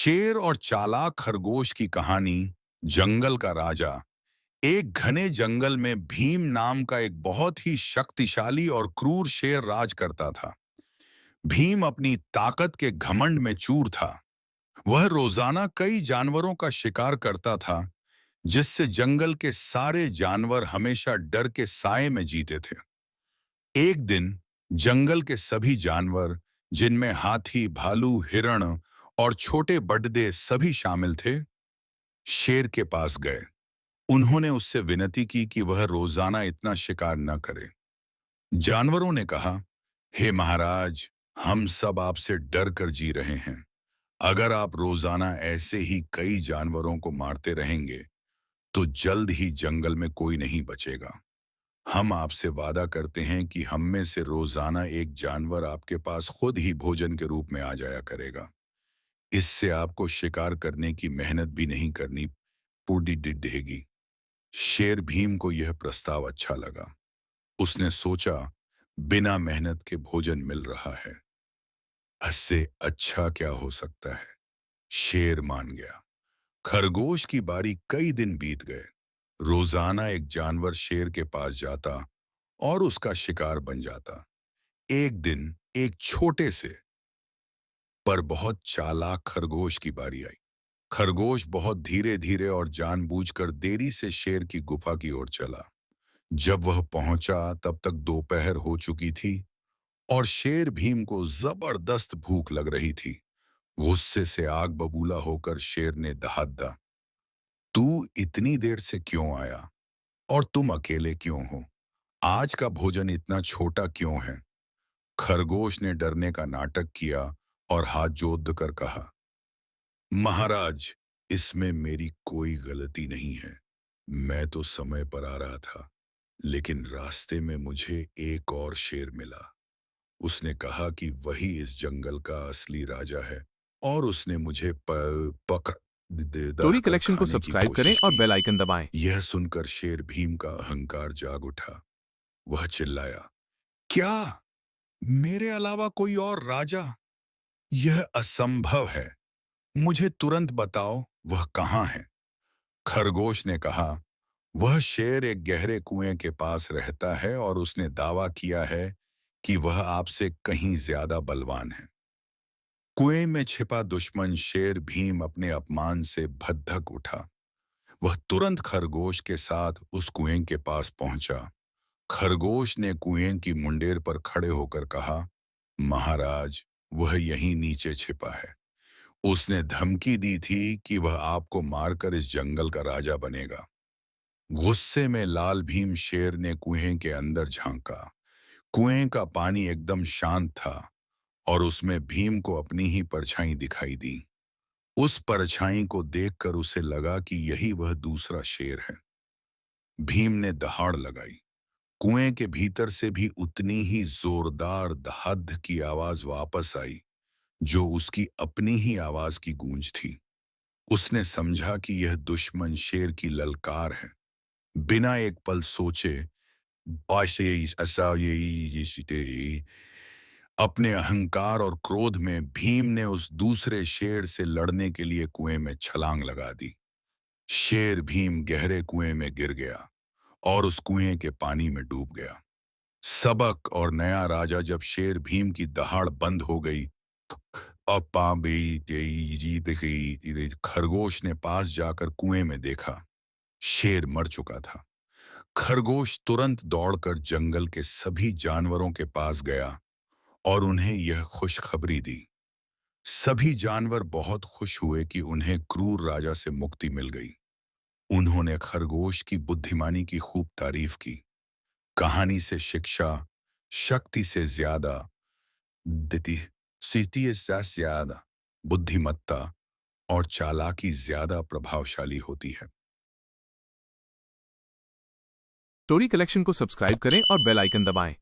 शेर और चालाक खरगोश की कहानी। जंगल का राजा। एक घने जंगल में भीम नाम का एक बहुत ही शक्तिशाली और क्रूर शेर राज करता था। भीम अपनी ताकत के घमंड में चूर था। वह रोजाना कई जानवरों का शिकार करता था, जिससे जंगल के सारे जानवर हमेशा डर के साए में जीते थे। एक दिन जंगल के सभी जानवर, जिनमें हाथी, भालू, हिरण और छोटे बड़दे सभी शामिल थे, शेर के पास गए। उन्होंने उससे विनती की कि वह रोजाना इतना शिकार न करे। जानवरों ने कहा, हे महाराज, हम सब आपसे डर कर जी रहे हैं। अगर आप रोजाना ऐसे ही कई जानवरों को मारते रहेंगे तो जल्द ही जंगल में कोई नहीं बचेगा। हम आपसे वादा करते हैं कि हम में से रोजाना एक जानवर आपके पास खुद ही भोजन के रूप में आ जाया करेगा। इससे आपको शिकार करने की मेहनत भी नहीं करनी पड़ेगी। शेर भीम को यह प्रस्ताव अच्छा लगा। उसने सोचा, बिना मेहनत के भोजन मिल रहा है, इससे अच्छा क्या हो सकता है। शेर मान गया। खरगोश की बारी। कई दिन बीत गए। रोजाना एक जानवर शेर के पास जाता और उसका शिकार बन जाता। एक दिन एक छोटे से पर बहुत चालाक खरगोश की बारी आई। खरगोश बहुत धीरे धीरे और जानबूझकर देरी से शेर की गुफा की ओर चला। जब वह पहुंचा तब तक दोपहर हो चुकी थी और शेर भीम को जबरदस्त भूख लग रही थी। गुस्से से आग बबूला होकर शेर ने दहाड़ा, तू इतनी देर से क्यों आया और तुम अकेले क्यों हो? आज का भोजन इतना छोटा क्यों है? खरगोश ने डरने का नाटक किया और हाथ जोड़कर कहा, महाराज, इसमें मेरी कोई गलती नहीं है। मैं तो समय पर आ रहा था, लेकिन रास्ते में मुझे एक और शेर मिला। उसने कहा कि वही इस जंगल का असली राजा है और उसने मुझे पकड़ स्टोरी कर कलेक्शन को खाने की सब्सक्राइब करें कोशिश और की। बेल आइकन दबाएं। यह सुनकर शेर भीम का अहंकार जाग उठा। वह चिल्लाया, क्या मेरे अलावा कोई और राजा? यह असंभव है। मुझे तुरंत बताओ, वह कहाँ है? खरगोश ने कहा, वह शेर एक गहरे कुएं के पास रहता है और उसने दावा किया है कि वह आपसे कहीं ज्यादा बलवान है। कुएं में छिपा दुश्मन शेर भीम अपने अपमान से भद्दक उठा। वह तुरंत खरगोश के साथ उस कुएं के पास पहुंचा। खरगोश ने कुएं की मुंडेर पर खड़े होकर कहा, महाराज, वह यहीं नीचे छिपा है। उसने धमकी दी थी कि वह आपको मारकर इस जंगल का राजा बनेगा। गुस्से में लाल भीम शेर ने कुएं के अंदर झांका। कुएं का पानी एकदम शांत था और उसमें भीम को अपनी ही परछाई दिखाई दी। उस परछाई को देखकर उसे लगा कि यही वह दूसरा शेर है। भीम ने दहाड़ लगाई। कुएं के भीतर से भी उतनी ही जोरदार दहद की आवाज वापस आई, जो उसकी अपनी ही आवाज की गूंज थी। उसने समझा कि यह दुश्मन शेर की ललकार है। बिना एक पल सोचे, अपने अहंकार और क्रोध में भीम ने उस दूसरे शेर से लड़ने के लिए कुएं में छलांग लगा दी। शेर भीम गहरे कुएं में गिर गया और उस कुएं के पानी में डूब गया। सबक और नया राजा। जब शेर भीम की दहाड़ बंद हो गई, खरगोश ने पास जाकर कुएं में देखा। शेर मर चुका था। खरगोश तुरंत दौड़कर जंगल के सभी जानवरों के पास गया और उन्हें यह खुशखबरी दी। सभी जानवर बहुत खुश हुए कि उन्हें क्रूर राजा से मुक्ति मिल गई। उन्होंने खरगोश की बुद्धिमानी की खूब तारीफ की। कहानी से शिक्षा, शक्ति से ज्यादा दिति सीती से ज्यादा बुद्धिमत्ता और चालाकी ज्यादा प्रभावशाली होती है। स्टोरी कलेक्शन को सब्सक्राइब करें और बेल आइकन दबाएं।